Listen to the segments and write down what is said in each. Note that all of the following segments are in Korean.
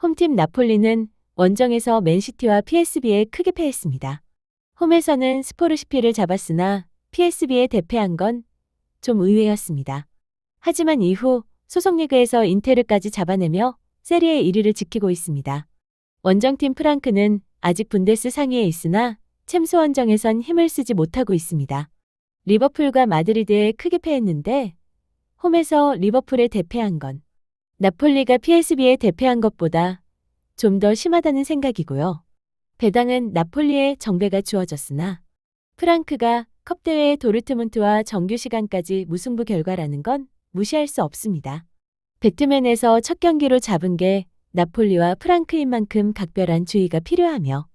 홈팀 나폴리는 원정에서 맨시티와 PSV에 크게 패했습니다. 홈에서는 스포르시피를 잡았으나 PSV에 대패한 건 좀 의외였습니다. 하지만 이후 소속 리그에서 인테르까지 잡아내며 세리에 1위를 지키고 있습니다. 원정팀 프랑크는 아직 분데스 상위에 있으나 챔스 원정에선 힘을 쓰지 못하고 있습니다. 리버풀과 마드리드에 크게 패했는데 홈에서 리버풀에 대패한 건 나폴리가 PSV에 대패한 것보다 좀 더 심하다는 생각이고요. 배당은 나폴리에 정배가 주어졌으나 프랑크가 컵대회 도르트문트와 정규 시간까지 무승부 결과라는 건 무시할 수 없습니다. 배트맨에서 첫 경기로 잡은 게 나폴리와 프랑크인 만큼 각별한 주의가 필요하며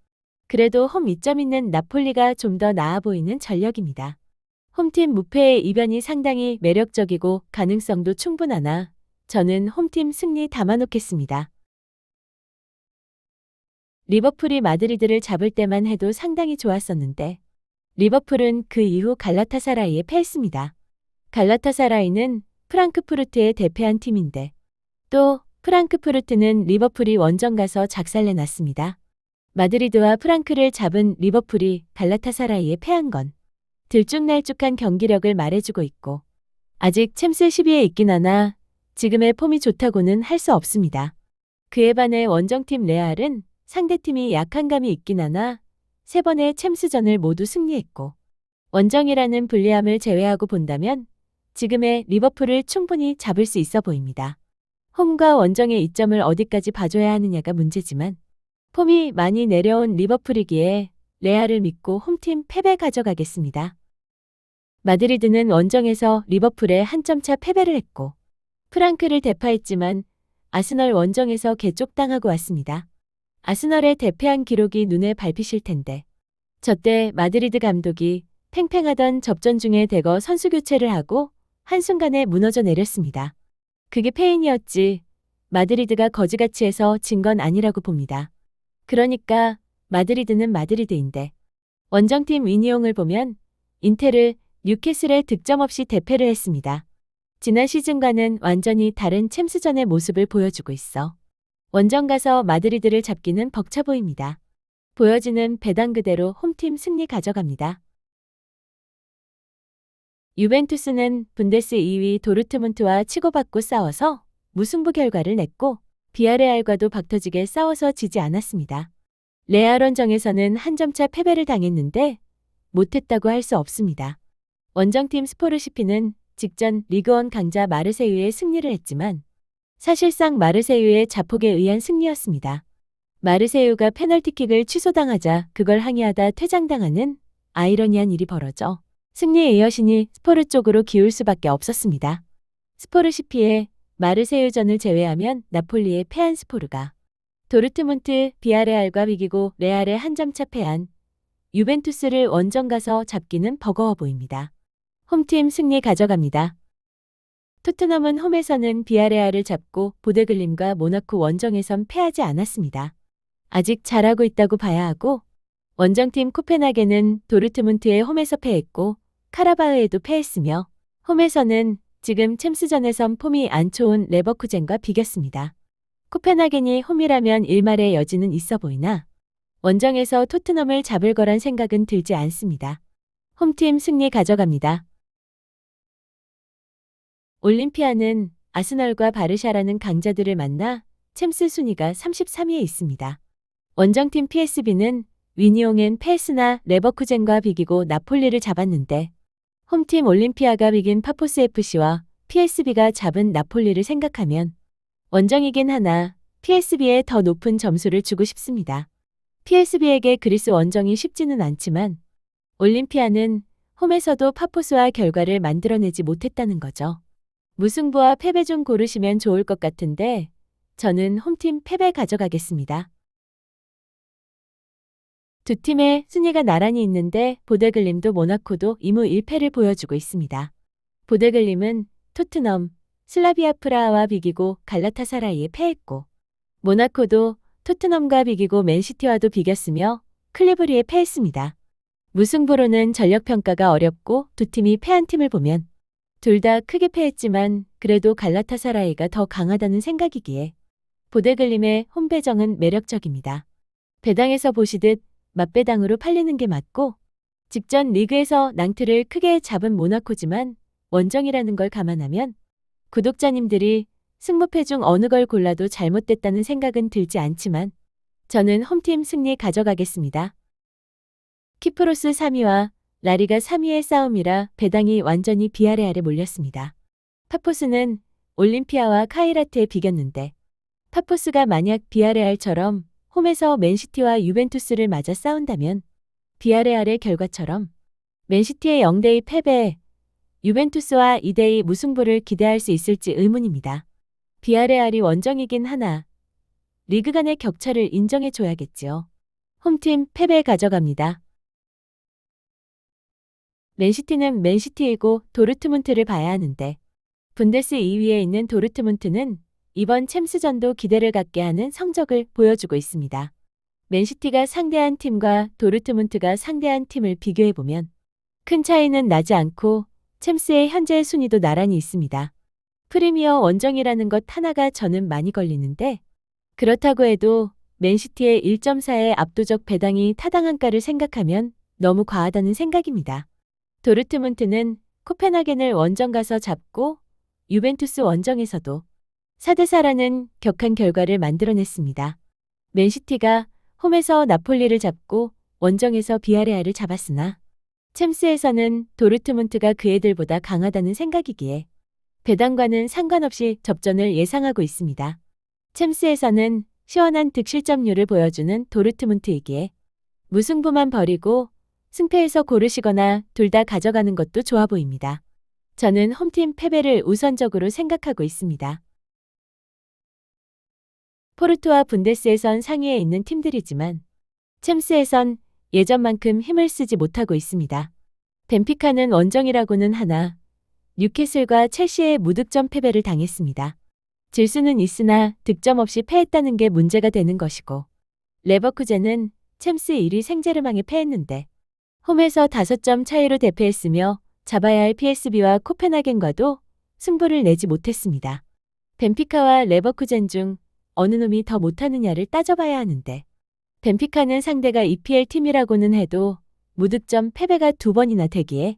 그래도 홈 이점 있는 나폴리가 좀 더 나아 보이는 전력입니다. 홈팀 무패의 이변이 상당히 매력적이고 가능성도 충분하나 저는 홈팀 승리 담아놓겠습니다. 리버풀이 마드리드를 잡을 때만 해도 상당히 좋았었는데 리버풀은 그 이후 갈라타사라이에 패했습니다. 갈라타사라이는 프랑크푸르트에 대패한 팀인데 또 프랑크푸르트는 리버풀이 원정 가서 작살내놨습니다. 마드리드와 프랑크를 잡은 리버풀이 갈라타사라이에 패한 건 들쭉날쭉한 경기력을 말해주고 있고 아직 챔스 10위에 있긴 하나 지금의 폼이 좋다고는 할 수 없습니다. 그에 반해 원정팀 레알은 상대팀이 약한 감이 있긴 하나 3번의 챔스전을 모두 승리했고 원정이라는 불리함을 제외하고 본다면 지금의 리버풀을 충분히 잡을 수 있어 보입니다. 홈과 원정의 이점을 어디까지 봐줘야 하느냐가 문제지만 폼이 많이 내려온 리버풀이기에 레알을 믿고 홈팀 패배 가져가겠습니다. 마드리드는 원정에서 리버풀에 한 점 차 패배를 했고 프랑크를 대파했지만 아스널 원정에서 개쪽당하고 왔습니다. 아스널의 대패한 기록이 눈에 밟히실 텐데 저때 마드리드 감독이 팽팽하던 접전 중에 대거 선수 교체를 하고 한순간에 무너져 내렸습니다. 그게 패인이었지 마드리드가 거지같이 해서 진 건 아니라고 봅니다. 그러니까 마드리드는 마드리드인데 원정팀 윈이용을 보면 인테르, 뉴캐슬에 득점 없이 대패를 했습니다. 지난 시즌과는 완전히 다른 챔스전의 모습을 보여주고 있어 원정 가서 마드리드를 잡기는 벅차 보입니다. 보여지는 배당 그대로 홈팀 승리 가져갑니다. 유벤투스는 분데스 2위 도르트문트와 치고받고 싸워서 무승부 결과를 냈고 비아레알과도 박터지게 싸워서 지지 않았습니다. 레알 원정에서는 한 점차 패배를 당했는데 못했다고 할 수 없습니다. 원정팀 스포르시피는 직전 리그원 강자 마르세유의 승리를 했지만 사실상 마르세유의 자폭에 의한 승리였습니다. 마르세유가 페널티킥을 취소당하자 그걸 항의하다 퇴장당하는 아이러니한 일이 벌어져 승리의 여신이 스포르 쪽으로 기울 수밖에 없었습니다. 스포르시피의 마르세유전을 제외하면 나폴리에 패한 스포르가 도르트문트, 비아레알과 비기고 레알에 한 점차 패한 유벤투스를 원정 가서 잡기는 버거워 보입니다. 홈팀 승리 가져갑니다. 토트넘은 홈에서는 비아레알을 잡고 보데글림과 모나코 원정에선 패하지 않았습니다. 아직 잘하고 있다고 봐야 하고 원정팀 코펜하겐은 도르트문트의 홈에서 패했고 카라바흐에도 패했으며 홈에서는 지금 챔스전에선 폼이 안 좋은 레버쿠젠과 비겼습니다. 코펜하겐이 홈이라면 일말의 여지는 있어 보이나 원정에서 토트넘을 잡을 거란 생각은 들지 않습니다. 홈팀 승리 가져갑니다. 올림피아는 아스널과 바르샤라는 강자들을 만나 챔스 순위가 33위에 있습니다. 원정팀 PSV는 위니옹엔 패스나 레버쿠젠과 비기고 나폴리를 잡았는데 홈팀 올림피아가 비긴 파포스 FC와 PSV가 잡은 나폴리를 생각하면 원정이긴 하나 PSV에 더 높은 점수를 주고 싶습니다. PSV에게 그리스 원정이 쉽지는 않지만 올림피아는 홈에서도 파포스와 결과를 만들어내지 못했다는 거죠. 무승부와 패배 중 고르시면 좋을 것 같은데 저는 홈팀 패배 가져가겠습니다. 두 팀의 순위가 나란히 있는데 보데글림도 모나코도 2무 1패를 보여주고 있습니다. 보데글림은 토트넘, 슬라비아 프라하와 비기고 갈라타사라이에 패했고 모나코도 토트넘과 비기고 맨시티와도 비겼으며 클리브리에 패했습니다. 무승부로는 전력평가가 어렵고 두 팀이 패한 팀을 보면 둘 다 크게 패했지만 그래도 갈라타사라이가 더 강하다는 생각이기에 보데글림의 홈 배정은 매력적입니다. 배당에서 보시듯 맞배당으로 팔리는 게 맞고 직전 리그에서 낭트를 크게 잡은 모나코지만 원정이라는 걸 감안하면 구독자님들이 승무패 중 어느 걸 골라도 잘못됐다는 생각은 들지 않지만 저는 홈팀 승리 가져가겠습니다. 키프로스 3위와 라리가 3위의 싸움이라 배당이 완전히 비아레알에 몰렸습니다. 파포스는 올림피아와 카이라트에 비겼는데 파포스가 만약 비아레알처럼 홈에서 맨시티와 유벤투스를 맞아 싸운다면 비아레알의 결과처럼 맨시티의 0대2 패배, 유벤투스와 2대2 무승부를 기대할 수 있을지 의문입니다. 비아레알이 원정이긴 하나 리그 간의 격차를 인정해줘야겠지요. 홈팀 패배 가져갑니다. 맨시티는 맨시티이고 도르트문트를 봐야 하는데 분데스 2위에 있는 도르트문트는 이번 챔스전도 기대를 갖게 하는 성적을 보여주고 있습니다. 맨시티가 상대한 팀과 도르트문트가 상대한 팀을 비교해보면 큰 차이는 나지 않고 챔스의 현재 순위도 나란히 있습니다. 프리미어 원정이라는 것 하나가 저는 많이 걸리는데 그렇다고 해도 맨시티의 1.4의 압도적 배당이 타당한가를 생각하면 너무 과하다는 생각입니다. 도르트문트는 코펜하겐을 원정 가서 잡고 유벤투스 원정에서도 4대4라는 격한 결과를 만들어냈습니다. 맨시티가 홈에서 나폴리를 잡고 원정에서 비아레알을 잡았으나 챔스에서는 도르트문트가 그 애들보다 강하다는 생각이기에 배당과는 상관없이 접전을 예상하고 있습니다. 챔스에서는 시원한 득실점률을 보여주는 도르트문트이기에 무승부만 버리고 승패에서 고르시거나 둘 다 가져가는 것도 좋아 보입니다. 저는 홈팀 패배를 우선적으로 생각하고 있습니다. 포르투와 분데스에선 상위에 있는 팀들이지만 챔스에선 예전만큼 힘을 쓰지 못하고 있습니다. 벤피카는 원정이라고는 하나 뉴캐슬과 첼시의 무득점 패배를 당했습니다. 질 수는 있으나 득점 없이 패했다는 게 문제가 되는 것이고 레버쿠젠은 챔스 1위 생제르맹에 패했는데 홈에서 5점 차이로 대패했으며 잡아야 할 PSV와 코펜하겐과도 승부를 내지 못했습니다. 벤피카와 레버쿠젠 중 어느 놈이 더 못하느냐를 따져봐야 하는데 벤피카는 상대가 EPL 팀이라고는 해도 무득점 패배가 2번이나 되기에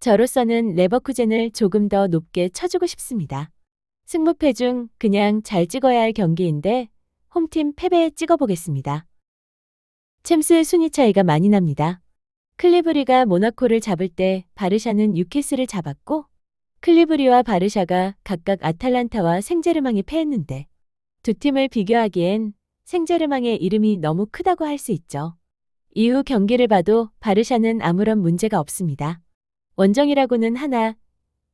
저로서는 레버쿠젠을 조금 더 높게 쳐주고 싶습니다. 승무패 중 그냥 잘 찍어야 할 경기인데 홈팀 패배 찍어보겠습니다. 챔스 순위 차이가 많이 납니다. 클리브리가 모나코를 잡을 때 바르샤는 뉴캐슬을 잡았고 클리브리와 바르샤가 각각 아탈란타와 생제르맹에 패했는데 두 팀을 비교하기엔 생제르맹의 이름이 너무 크다고 할 수 있죠. 이후 경기를 봐도 바르샤는 아무런 문제가 없습니다. 원정이라고는 하나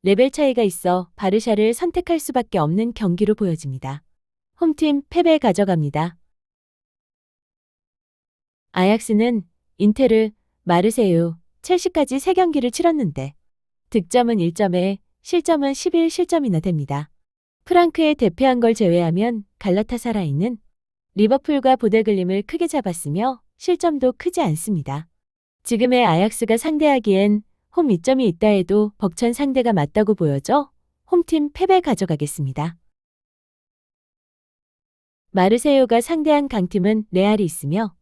레벨 차이가 있어 바르샤를 선택할 수밖에 없는 경기로 보여집니다. 홈팀 패배 가져갑니다. 아약스는 인테르, 마르세유, 첼시까지 3경기를 치렀는데 득점은 1점에 실점은 11실점이나 됩니다. 프랑크에 대패한 걸 제외하면 갈라타사라이는 리버풀과 보데글림을 크게 잡았으며 실점도 크지 않습니다. 지금의 아약스가 상대하기엔 홈 이점이 있다 해도 벅찬 상대가 맞다고 보여져 홈팀 패배 가져가겠습니다. 마르세유가 상대한 강팀은 레알이 있으며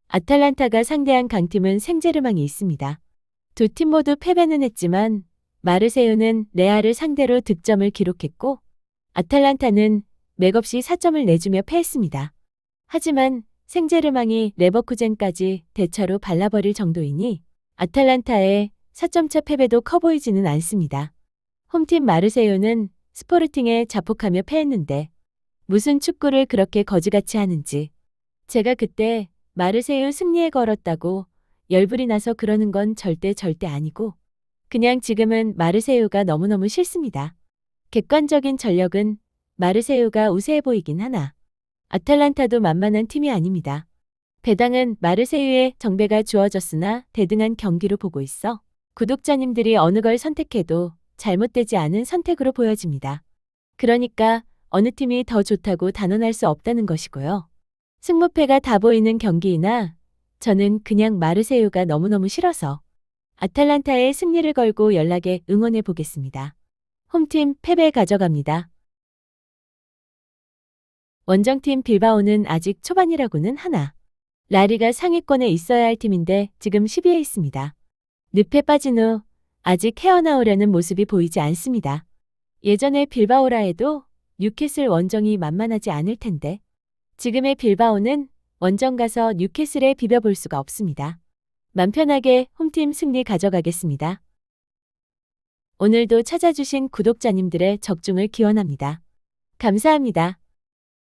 아탈란타가 상대한 강팀은 생제르맹이 있습니다. 두 팀 모두 패배는 했지만 마르세유는 레알을 상대로 득점을 기록했고 아탈란타는 맥없이 4점을 내주며 패했습니다. 하지만 생제르맹이 레버쿠젠까지 대차로 발라버릴 정도이니 아탈란타의 4점차 패배도 커 보이지는 않습니다. 홈팀 마르세유는 스포르팅에 자폭하며 패했는데 무슨 축구를 그렇게 거지같이 하는지 제가 그때 마르세유 승리에 걸었다고 열불이 나서 그러는 건 절대 아니고 그냥 지금은 마르세유가 너무너무 싫습니다. 객관적인 전력은 마르세유가 우세해 보이긴 하나 아탈란타도 만만한 팀이 아닙니다. 배당은 마르세유의 정배가 주어졌으나 대등한 경기로 보고 있어 구독자님들이 어느 걸 선택해도 잘못되지 않은 선택으로 보여집니다. 그러니까 어느 팀이 더 좋다고 단언할 수 없다는 것이고요. 승무패가 다 보이는 경기이나 저는 그냥 마르세유가 너무너무 싫어서 아탈란타의 승리를 걸고 연락에 응원해 보겠습니다. 홈팀 패배 가져갑니다. 원정팀 빌바오는 아직 초반이라고는 하나 라리가 상위권에 있어야 할 팀인데 지금 10위에 있습니다. 늪에 빠진 후 아직 헤어나오려는 모습이 보이지 않습니다. 예전에 빌바오라 해도 뉴캐슬 원정이 만만하지 않을 텐데 지금의 빌바오는 원정 가서 뉴캐슬에 비벼볼 수가 없습니다. 맘 편하게 홈팀 승리 가져가겠습니다. 오늘도 찾아주신 구독자님들의 적중을 기원합니다. 감사합니다.